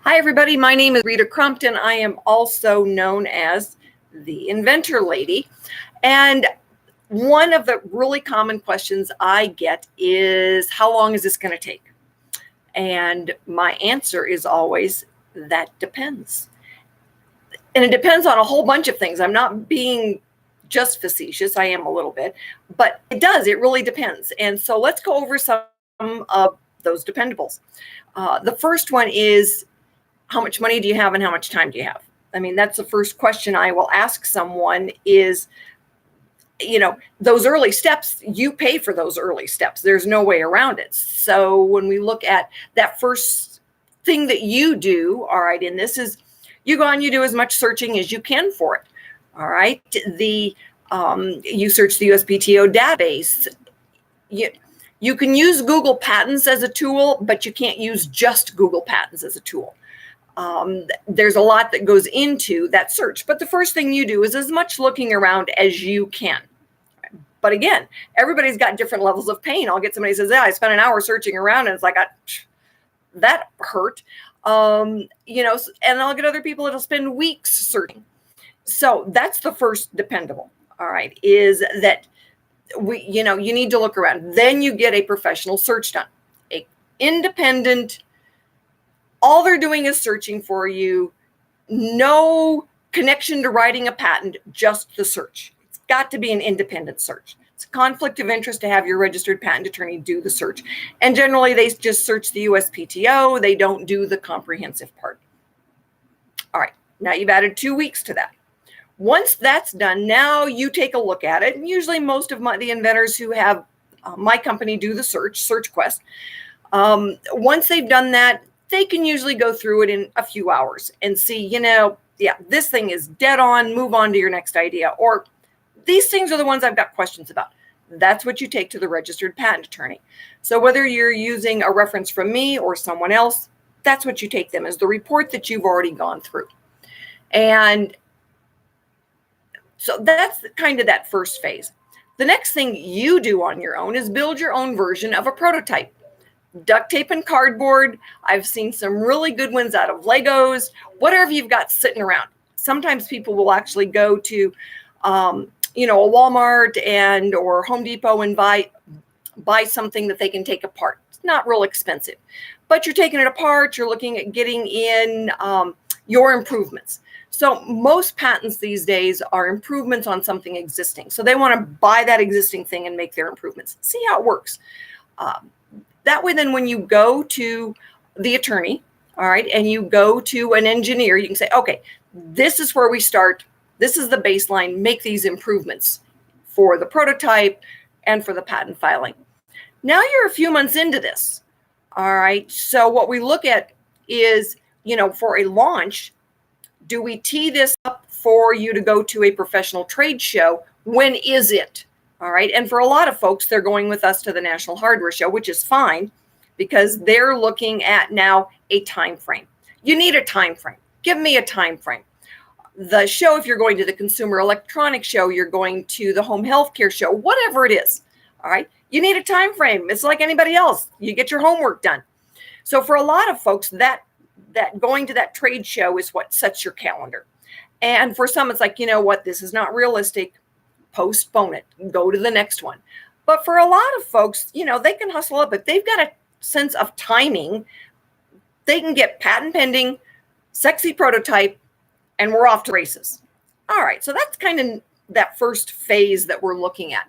Hi, everybody. My name is Rita Crumpton. I am also known as the Inventor Lady. And one of the really common questions I get is, how long is this going to take? And my answer is always, that depends. And it depends on a whole bunch of things. I'm not being just facetious. I am a little bit, but it does. It really depends. And so let's go over some of those dependables. The first one is, how much money do you have and how much time do you have? I mean, that's the first question I will ask someone is, those early steps, you pay for those early steps. There's no way around it. So when we look at that first thing that you do, all right, in this is you go on, you do as much searching as you can for it. All right. You search the USPTO database. You can use Google Patents as a tool, but you can't use just Google Patents as a tool. There's a lot that goes into that search, but the first thing you do is as much looking around as you can. But again, everybody's got different levels of pain. I'll get somebody who says, yeah, I spent an hour searching around and it's like, that hurt. And I'll get other people that'll spend weeks searching. So that's the first dependable. All right. Is that you need to look around. Then you get a professional search done, a independent. All they're doing is searching for you. No connection to writing a patent, just the search. It's got to be an independent search. It's a conflict of interest to have your registered patent attorney do the search. And generally, they just search the USPTO. They don't do the comprehensive part. All right, now you've added 2 weeks to that. Once that's done, now you take a look at it. And usually most of the inventors who have my company do the search quest. Once they've done that, they can usually go through it in a few hours and see, this thing is dead on, move on to your next idea. Or these things are the ones I've got questions about. That's what you take to the registered patent attorney. So whether you're using a reference from me or someone else, that's what you take them as the report that you've already gone through. And so that's kind of that first phase. The next thing you do on your own is build your own version of a prototype. Duct tape and cardboard. I've seen some really good ones out of Legos, whatever you've got sitting around. Sometimes people will actually go to, a Walmart or Home Depot and buy something that they can take apart. It's not real expensive, but you're taking it apart. You're looking at getting in your improvements. So most patents these days are improvements on something existing. So they want to buy that existing thing and make their improvements. See how it works. That way, then when you go to the attorney, all right, and you go to an engineer, you can say, okay, this is where we start. This is the baseline. Make these improvements for the prototype and for the patent filing. Now you're a few months into this. All right. So what we look at is, for a launch, do we tee this up for you to go to a professional trade show? When is it? All right. And for a lot of folks, they're going with us to the National Hardware Show, which is fine because they're looking at now a time frame. You need a time frame. Give me a time frame. The show, if you're going to the Consumer Electronics Show, you're going to the Home Healthcare Show, whatever it is. All right. You need a time frame. It's like anybody else. You get your homework done. So for a lot of folks, that going to that trade show is what sets your calendar. And for some, it's like, this is not realistic. Postpone it, go to the next one. But for a lot of folks, they can hustle up. If they've got a sense of timing, they can get patent pending, sexy prototype, and we're off to races. All right, so that's kind of that first phase that we're looking at.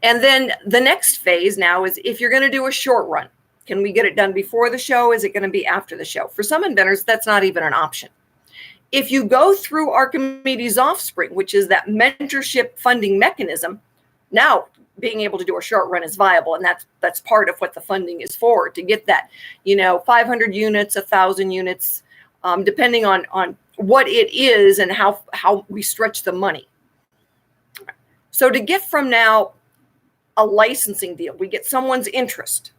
And then the next phase now is if you're going to do a short run, can we get it done before the show? Is it going to be after the show? For some inventors, that's not even an option. If you go through Archimedes Offspring, which is that mentorship funding mechanism, now being able to do a short run is viable. And that's part of what the funding is for, to get that, 500 units, 1,000 units, depending on what it is and how we stretch the money. So to get from now a licensing deal, we get someone's interest.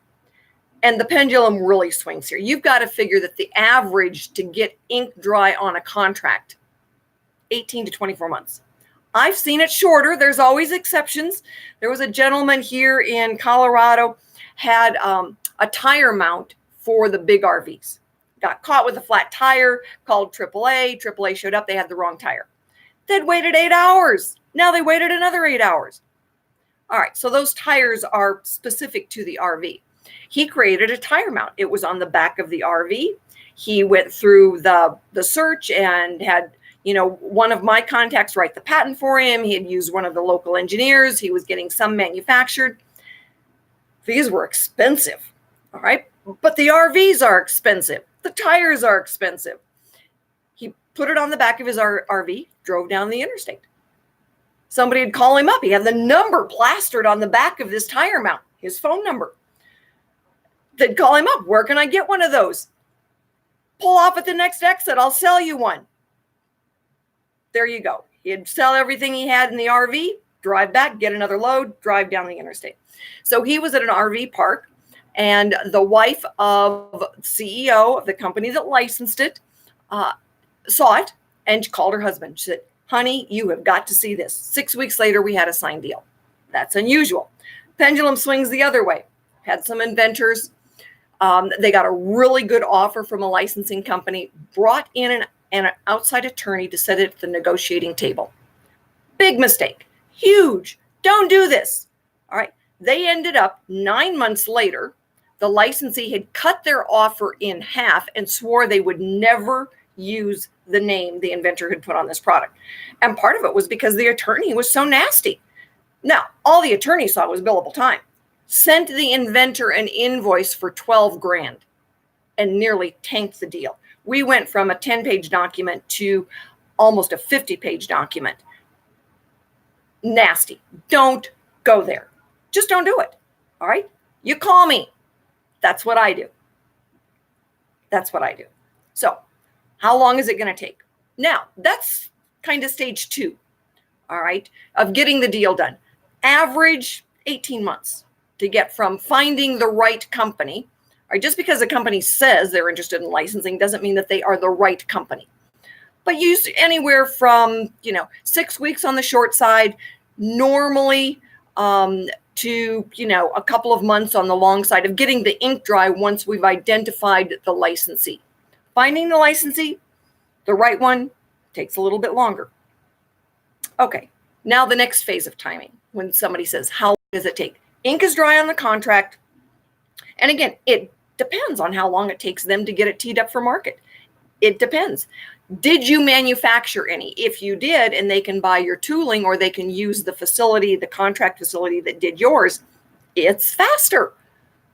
And the pendulum really swings here. You've got to figure that the average to get ink dry on a contract, 18 to 24 months. I've seen it shorter. There's always exceptions. There was a gentleman here in Colorado had a tire mount for the big RVs. got caught with a flat tire, called AAA. AAA showed up. They had the wrong tire. They'd waited 8 hours. Now they waited another 8 hours. All right, so those tires are specific to the RV. He created a tire mount. It was on the back of the RV. He went through the search and had, one of my contacts write the patent for him. He had used one of the local engineers. He was getting some manufactured. These were expensive, all right? But the RVs are expensive. The tires are expensive. He put it on the back of his RV, drove down the interstate. Somebody would call him up. He had the number plastered on the back of this tire mount, his phone number. They'd call him up. Where can I get one of those? Pull off at the next exit. I'll sell you one. There you go. He'd sell everything he had in the RV, drive back, get another load, drive down the interstate. So he was at an RV park, and the wife of CEO of the company that licensed it saw it and called her husband. She said, honey, you have got to see this. 6 weeks later, we had a signed deal. That's unusual. Pendulum swings the other way. Had some inventors. They got a really good offer from a licensing company, brought in an outside attorney to sit at the negotiating table. Big mistake. Huge. Don't do this. All right. They ended up 9 months later. The licensee had cut their offer in half and swore they would never use the name the inventor had put on this product. And part of it was because the attorney was so nasty. Now, all the attorney saw was billable time. Sent the inventor an invoice for $12,000 and nearly tanked the deal. We went from a 10-page document to almost a 50-page document. Nasty. Don't go there. Just don't do it. All right? You call me. That's what I do. That's what I do. So, how long is it going to take? Now, that's kind of stage 2, all right, of getting the deal done. Average 18 months to get from finding the right company. All right, just because a company says they're interested in licensing doesn't mean that they are the right company. But use anywhere from, 6 weeks on the short side, normally to, a couple of months on the long side of getting the ink dry once we've identified the licensee. Finding the licensee, the right one, takes a little bit longer. Okay, now the next phase of timing. When somebody says, how long does it take? Ink is dry on the contract. And again, it depends on how long it takes them to get it teed up for market. It depends. Did you manufacture any? If you did, and they can buy your tooling or they can use the facility, the contract facility that did yours, it's faster.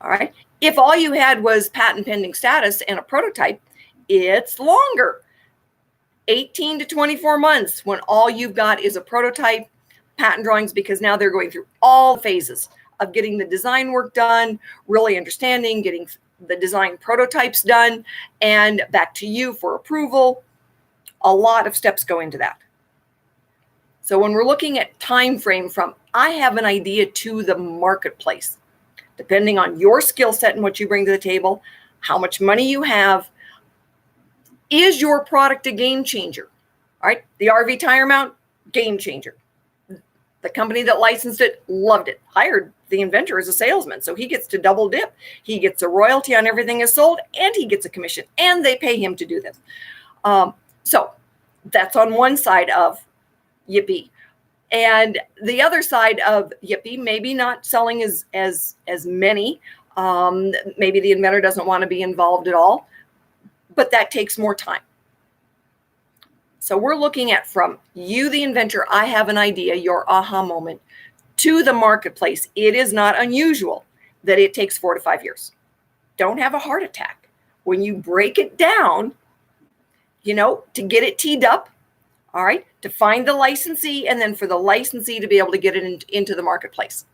All right. If all you had was patent pending status and a prototype, it's longer. 18 to 24 months when all you've got is a prototype, patent drawings, because now they're going through all phases of getting the design work done, really understanding, getting the design prototypes done, and back to you for approval. A lot of steps go into that. So when we're looking at time frame from I have an idea to the marketplace, depending on your skill set and what you bring to the table, how much money you have, is your product a game changer? All right, the RV tire mount, game changer. The company that licensed it loved it, hired the inventor as a salesman, so he gets to double dip. He gets a royalty on everything is sold, and he gets a commission, and they pay him to do this. So that's on one side of yippee. And the other side of yippee, maybe not selling as many. Maybe the inventor doesn't want to be involved at all, but that takes more time. So we're looking at from you, the inventor, I have an idea, your aha moment, to the marketplace. It is not unusual that it takes 4 to 5 years. Don't have a heart attack. When you break it down, to get it teed up, all right, to find the licensee, and then for the licensee to be able to get it into the marketplace.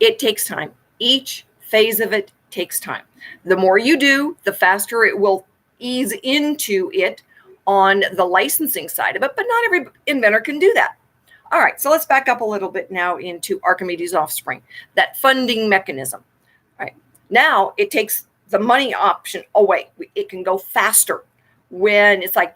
It takes time. Each phase of it takes time. The more you do, the faster it will ease into it on the licensing side of it, but not every inventor can do that. All right, so let's back up a little bit now into Archimedes' offspring, that funding mechanism. All right, now it takes the money option away. It can go faster when it's like,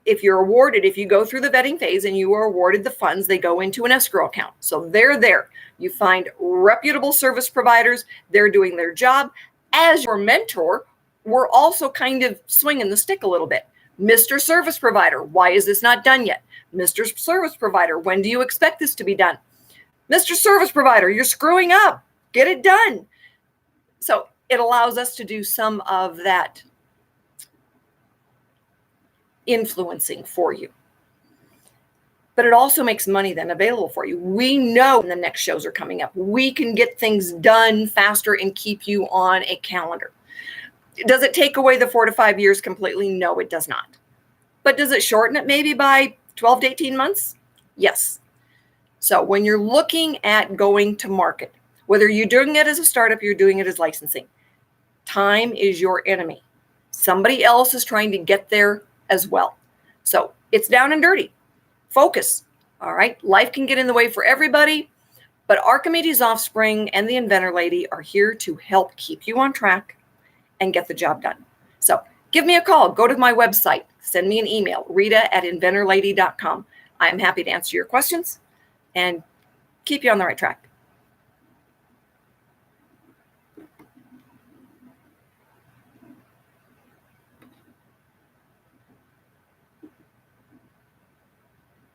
if you're awarded, if you go through the vetting phase and you are awarded the funds, they go into an escrow account. So they're there. You find reputable service providers. They're doing their job. As your mentor, we're also kind of swinging the stick a little bit. Mr. Service Provider, why is this not done yet? Mr. Service Provider, when do you expect this to be done? Mr. Service Provider, you're screwing up. Get it done. So it allows us to do some of that influencing for you. But it also makes money then available for you. We know when the next shows are coming up. We can get things done faster and keep you on a calendar. Does it take away the 4 to 5 years completely? No, it does not. But does it shorten it maybe by 12 to 18 months? Yes. So when you're looking at going to market, whether you're doing it as a startup, you're doing it as licensing, time is your enemy. Somebody else is trying to get there as well. So it's down and dirty. Focus. All right. Life can get in the way for everybody, but Archimedes Offspring and the Inventor Lady are here to help keep you on track and get the job done. So give me a call. Go to my website. Send me an email, rita@inventorlady.com. I am happy to answer your questions and keep you on the right track.